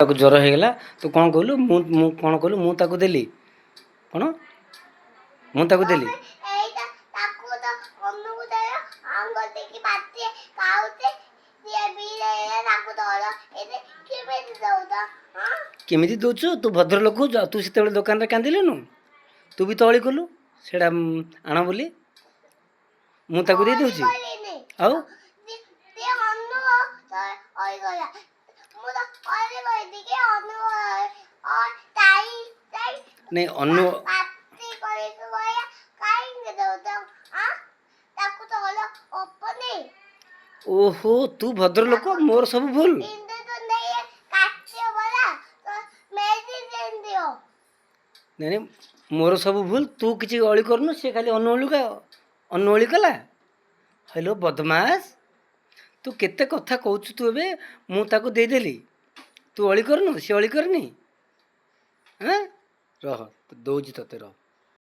ତାକୁ ଜ୍ୱର ହେଇଗଲା ତୁ କ'ଣ କହିଲୁ ମୁଁ କ'ଣ କହିଲୁ ମୁଁ ତାକୁ ଦେଲି କ'ଣ ମୁଁ ତାକୁ ଦେଲି କେମିତି ଦେଉଛୁ ତୁ ଭଦ୍ରଲୋକ ତୁ ସେତେବେଳେ ଦୋକାନରେ କାନ୍ଦିଲୁନୁ ତୁ ବି ତ ଅଳି କଲୁ ସେଇଟା ଆଣ ବୋଲି ମୁଁ ତାକୁ ଦେଇ ଦେଉଛି ଆଉ ନାଇଁ ଅନୁ ଓହୋ ତୁ ଭଦ୍ରଲୋକ ମୋର ସବୁ ଭୁଲ ନାଇଁ ମୋର ସବୁ ଭୁଲ ତୁ କିଛି ଅଳି କରୁନୁ ସେ ଖାଲି ଅନୁଅଳି କଲା ହ୍ୟାଲୋ ବଦମାସ ତୁ କେତେ କଥା କହୁଛୁ ତୁ ଏବେ ମୁଁ ତାକୁ ଦେଇଦେଲି ତୁ ଅଳି କରୁନୁ ସେ ଅଳି କରିନି ହଁ ରହ ଦେଉଛି ତତେ ରହ